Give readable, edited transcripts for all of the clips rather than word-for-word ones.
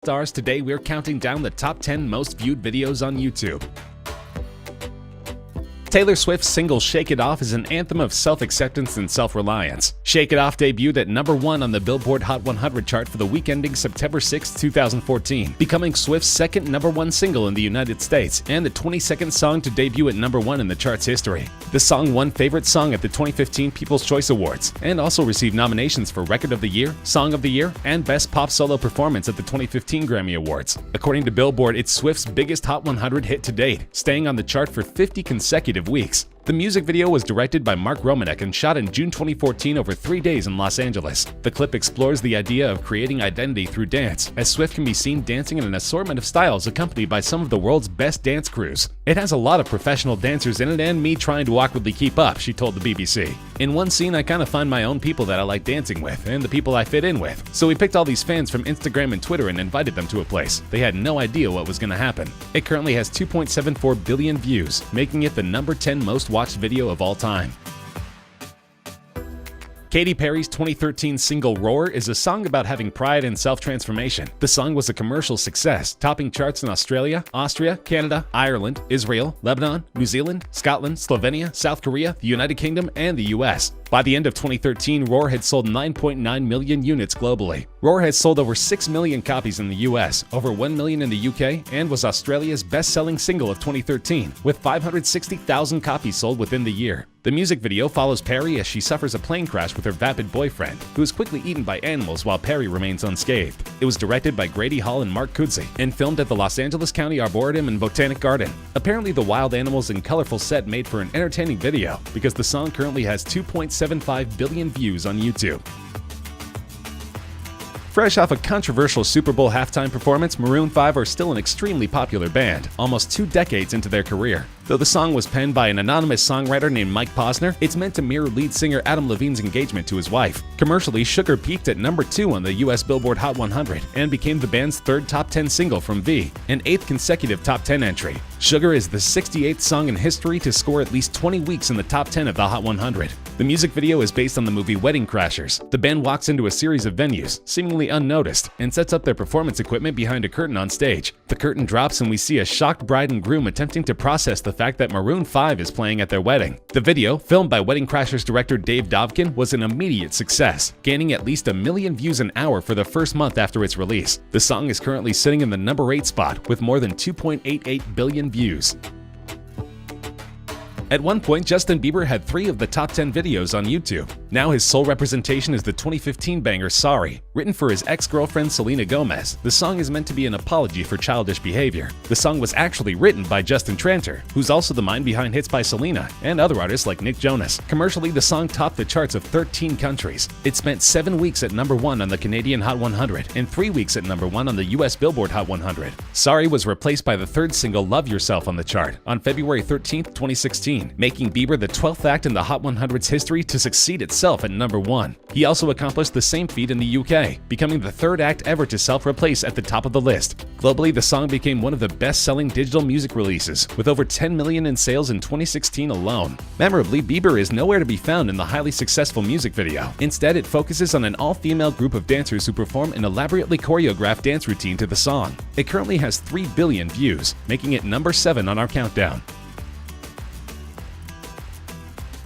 stars, today we're counting down the top 10 most viewed videos on YouTube. Taylor Swift's single Shake It Off is an anthem of self-acceptance and self-reliance. Shake It Off debuted at number 1 on the Billboard Hot 100 chart for the week ending September 6, 2014, becoming Swift's second number 1 single in the United States and the 22nd song to debut at number 1 in the chart's history. The song won Favorite Song at the 2015 People's Choice Awards and also received nominations for Record of the Year, Song of the Year, and Best Pop Solo Performance at the 2015 Grammy Awards. According to Billboard, it's Swift's biggest Hot 100 hit to date, staying on the chart for 50 consecutive weeks. The music video was directed by Mark Romanek and shot in June 2014 over 3 days in Los Angeles. The clip explores the idea of creating identity through dance, as Swift can be seen dancing in an assortment of styles accompanied by some of the world's best dance crews. "It has a lot of professional dancers in it and me trying to awkwardly keep up," she told the BBC. "In one scene, I kind of find my own people that I like dancing with and the people I fit in with. So we picked all these fans from Instagram and Twitter and invited them to a place. They had no idea what was going to happen." It currently has 2.74 billion views, making it the number 10 most watched video of all time. Katy Perry's 2013 single Roar is a song about having pride and self-transformation. The song was a commercial success, topping charts in Australia, Austria, Canada, Ireland, Israel, Lebanon, New Zealand, Scotland, Slovenia, South Korea, the United Kingdom, and the US. By the end of 2013, Roar had sold 9.9 million units globally. Roar has sold over 6 million copies in the US, over 1 million in the UK, and was Australia's best-selling single of 2013, with 560,000 copies sold within the year. The music video follows Perry as she suffers a plane crash with her vapid boyfriend, who is quickly eaten by animals while Perry remains unscathed. It was directed by Grady Hall and Mark Kudzi, and filmed at the Los Angeles County Arboretum and Botanic Garden. Apparently, the wild animals and colorful set made for an entertaining video, because the song currently has 2.75 billion views on YouTube. Fresh off a controversial Super Bowl halftime performance, Maroon 5 are still an extremely popular band, almost 2 decades into their career. Though the song was penned by an anonymous songwriter named Mike Posner, it's meant to mirror lead singer Adam Levine's engagement to his wife. Commercially, Sugar peaked at number 2 on the US Billboard Hot 100 and became the band's 3rd top 10 single from V, an 8th consecutive top 10 entry. Sugar is the 68th song in history to score at least 20 weeks in the top 10 of the Hot 100. The music video is based on the movie Wedding Crashers. The band walks into a series of venues, seemingly unnoticed, and sets up their performance equipment behind a curtain on stage. The curtain drops and we see a shocked bride and groom attempting to process the fact that Maroon 5 is playing at their wedding. The video, filmed by Wedding Crashers director Dave Dovkin, was an immediate success, gaining at least 1 million views an hour for the first month after its release. The song is currently sitting in the number 8 spot with more than 2.88 billion views. At one point, Justin Bieber had 3 of the top 10 videos on YouTube. Now his sole representation is the 2015 banger Sorry. Written for his ex-girlfriend Selena Gomez, the song is meant to be an apology for childish behavior. The song was actually written by Justin Tranter, who's also the mind behind hits by Selena and other artists like Nick Jonas. Commercially, the song topped the charts of 13 countries. It spent 7 weeks at number 1 on the Canadian Hot 100 and 3 weeks at number 1 on the US Billboard Hot 100. Sorry was replaced by the 3rd single Love Yourself on the chart on February 13, 2016, making Bieber the 12th act in the Hot 100's history to succeed itself at number 1. He also accomplished the same feat in the UK, becoming the 3rd act ever to self-replace at the top of the list. Globally, the song became one of the best-selling digital music releases, with over 10 million in sales in 2016 alone. Memorably, Bieber is nowhere to be found in the highly successful music video. Instead, it focuses on an all-female group of dancers who perform an elaborately choreographed dance routine to the song. It currently has 3 billion views, making it number 7 on our countdown.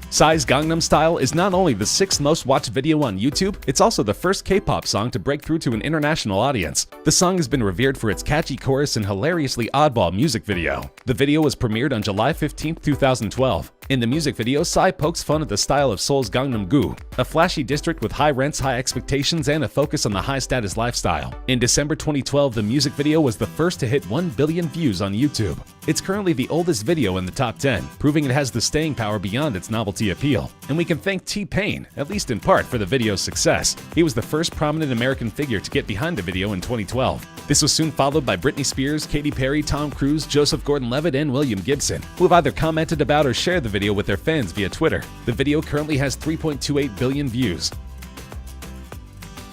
Psy's Gangnam Style is not only the 6th most watched video on YouTube, it's also the first K-pop song to break through to an international audience. The song has been revered for its catchy chorus and hilariously oddball music video. The video was premiered on July 15, 2012. In the music video, Psy pokes fun at the style of Seoul's Gangnam-gu, a flashy district with high rents, high expectations, and a focus on the high-status lifestyle. In December 2012, the music video was the first to hit 1 billion views on YouTube. It's currently the oldest video in the top 10, proving it has the staying power beyond its novelty appeal. And we can thank T-Pain, at least in part, for the video's success. He was the first prominent American figure to get behind the video in 2012. This was soon followed by Britney Spears, Katy Perry, Tom Cruise, Joseph Gordon-Levitt, and William Gibson, who have either commented about or shared the video with their fans via Twitter. The video currently has 3.28 billion views.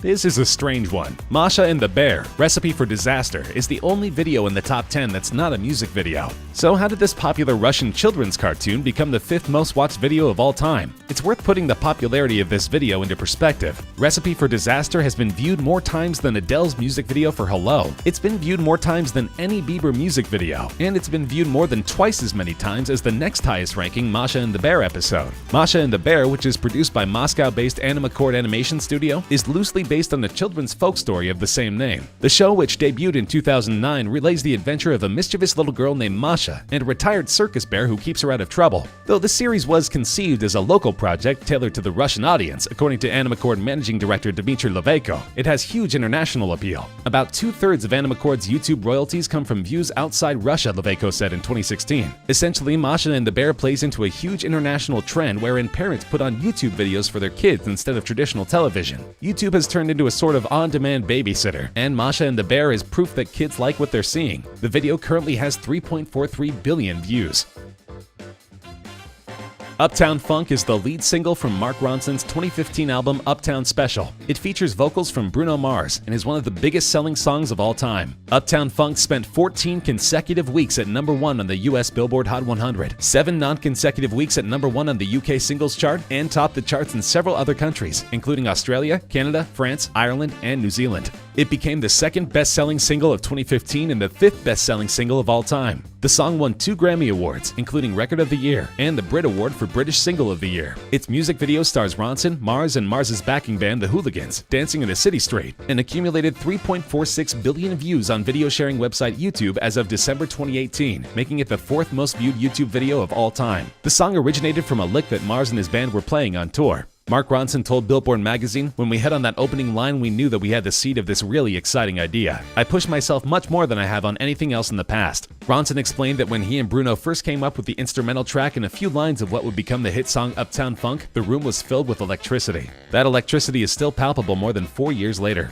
This is a strange one. Masha and the Bear, Recipe for Disaster, is the only video in the top 10 that's not a music video. So how did this popular Russian children's cartoon become the 5th most watched video of all time? It's worth putting the popularity of this video into perspective. Recipe for Disaster has been viewed more times than Adele's music video for Hello. It's been viewed more times than any Bieber music video, and it's been viewed more than twice as many times as the next highest ranking Masha and the Bear episode. Masha and the Bear, which is produced by Moscow-based Animacord Animation Studio, is loosely based on the children's folk story of the same name. The show, which debuted in 2009, relays the adventure of a mischievous little girl named Masha and a retired circus bear who keeps her out of trouble. Though the series was conceived as a local project tailored to the Russian audience, according to Animacord managing director Dmitry Levayko, it has huge international appeal. About 2/3 of Animacord's YouTube royalties come from views outside Russia, Levayko said in 2016. Essentially, Masha and the Bear plays into a huge international trend wherein parents put on YouTube videos for their kids instead of traditional television. YouTube has turned into a sort of on-demand babysitter, and Masha and the Bear is proof that kids like what they're seeing. The video currently has 3.43 billion views. Uptown Funk is the lead single from Mark Ronson's 2015 album Uptown Special. It features vocals from Bruno Mars and is one of the biggest selling songs of all time. Uptown Funk spent 14 consecutive weeks at #1 on the US Billboard Hot 100, 7 non-consecutive weeks at #1 on the UK Singles Chart, and topped the charts in several other countries, including Australia, Canada, France, Ireland, and New Zealand. It became the 2nd best-selling single of 2015 and the 5th best-selling single of all time. The song won 2 Grammy Awards, including Record of the Year and the Brit Award for British Single of the Year. Its music video stars Ronson, Mars, and Mars's backing band, the Hooligans, dancing in a city street, and accumulated 3.46 billion views on video-sharing website YouTube as of December 2018, making it the 4th most viewed YouTube video of all time. The song originated from a lick that Mars and his band were playing on tour. Mark Ronson told Billboard magazine, "When we hit on that opening line, we knew that we had the seed of this really exciting idea. I pushed myself much more than I have on anything else in the past." Ronson explained that when he and Bruno first came up with the instrumental track and a few lines of what would become the hit song Uptown Funk, the room was filled with electricity. That electricity is still palpable more than 4 years later.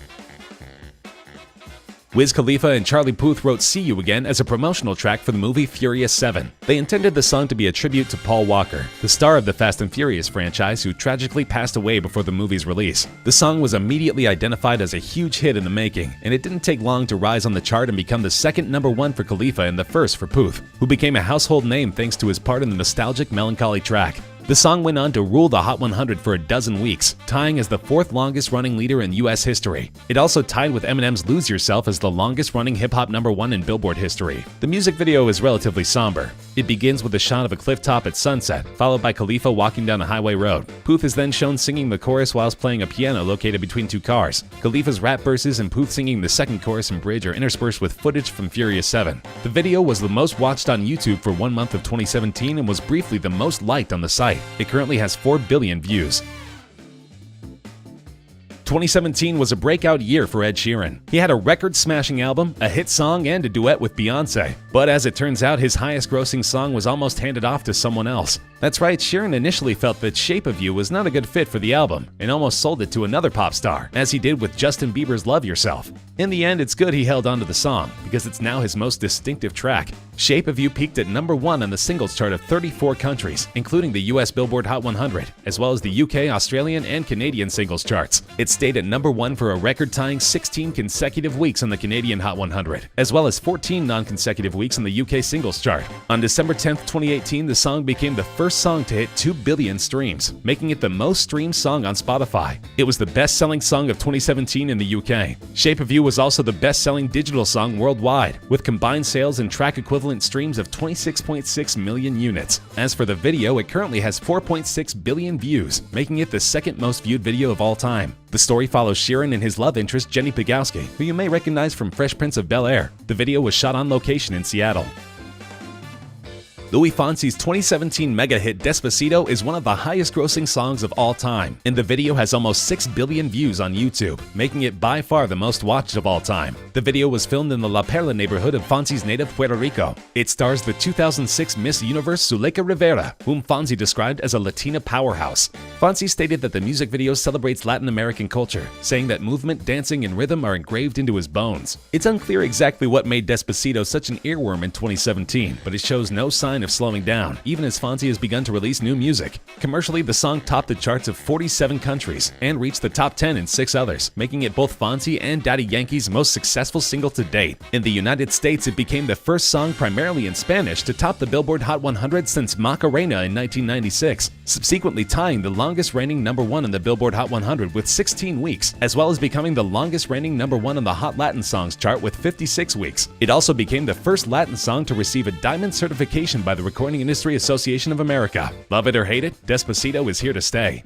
Wiz Khalifa and Charlie Puth wrote "See You Again" as a promotional track for the movie Furious 7. They intended the song to be a tribute to Paul Walker, the star of the Fast and Furious franchise, who tragically passed away before the movie's release. The song was immediately identified as a huge hit in the making, and it didn't take long to rise on the chart and become the 2nd #1 for Khalifa and the 1st for Puth, who became a household name thanks to his part in the nostalgic Melancholy track. The song went on to rule the Hot 100 for a dozen weeks, tying as the 4th longest-running leader in US history. It also tied with Eminem's Lose Yourself as the longest-running hip-hop #1 in Billboard history. The music video is relatively somber. It begins with a shot of a cliff top at sunset, followed by Khalifa walking down a highway road. Puth is then shown singing the chorus whilst playing a piano located between 2 cars. Khalifa's rap verses and Puth singing the second chorus and bridge are interspersed with footage from Furious 7. The video was the most watched on YouTube for 1 month of 2017 and was briefly the most liked on the site. It currently has 4 billion views. 2017 was a breakout year for Ed Sheeran. He had a record-smashing album, a hit song, and a duet with Beyoncé. But as it turns out, his highest-grossing song was almost handed off to someone else. That's right, Sheeran initially felt that Shape of You was not a good fit for the album, and almost sold it to another pop star, as he did with Justin Bieber's Love Yourself. In the end, it's good he held onto the song, because it's now his most distinctive track. Shape of You peaked at #1 on the singles chart of 34 countries, including the US Billboard Hot 100, as well as the UK, Australian, and Canadian singles charts. It stayed at #1 for a record-tying 16 consecutive weeks on the Canadian Hot 100, as well as 14 non-consecutive weeks on the UK singles chart. On December 10, 2018, the song became the first song to hit 2 billion streams, making it the most streamed song on Spotify. It was the best-selling song of 2017 in the UK. Shape of You was also the best-selling digital song worldwide, with combined sales and track equivalent streams of 26.6 million units. As for the video, it currently has 4.6 billion views, making it the 2nd most viewed video of all time. The story follows Sheeran and his love interest Jenny Pegowski, who you may recognize from Fresh Prince of Bel-Air. The video was shot on location in Seattle. Louis Fonsi's 2017 mega hit Despacito is one of the highest-grossing songs of all time, and the video has almost 6 billion views on YouTube, making it by far the most watched of all time. The video was filmed in the La Perla neighborhood of Fonsi's native Puerto Rico. It stars the 2006 Miss Universe Zuleika Rivera, whom Fonsi described as a Latina powerhouse. Fonsi stated that the music video celebrates Latin American culture, saying that movement, dancing, and rhythm are engraved into his bones. It's unclear exactly what made Despacito such an earworm in 2017, but it shows no signs sign of slowing down, even as Fonzie has begun to release new music. Commercially, the song topped the charts of 47 countries and reached the top 10 in 6 others, making it both Fonzie and Daddy Yankee's most successful single to date. In the United States, it became the first song primarily in Spanish to top the Billboard Hot 100 since Macarena in 1996, subsequently tying the longest reigning #1 on the Billboard Hot 100 with 16 weeks, as well as becoming the longest reigning #1 on the Hot Latin Songs chart with 56 weeks. It also became the first Latin song to receive a diamond certification by the Recording Industry Association of America. Love it or hate it, Despacito is here to stay.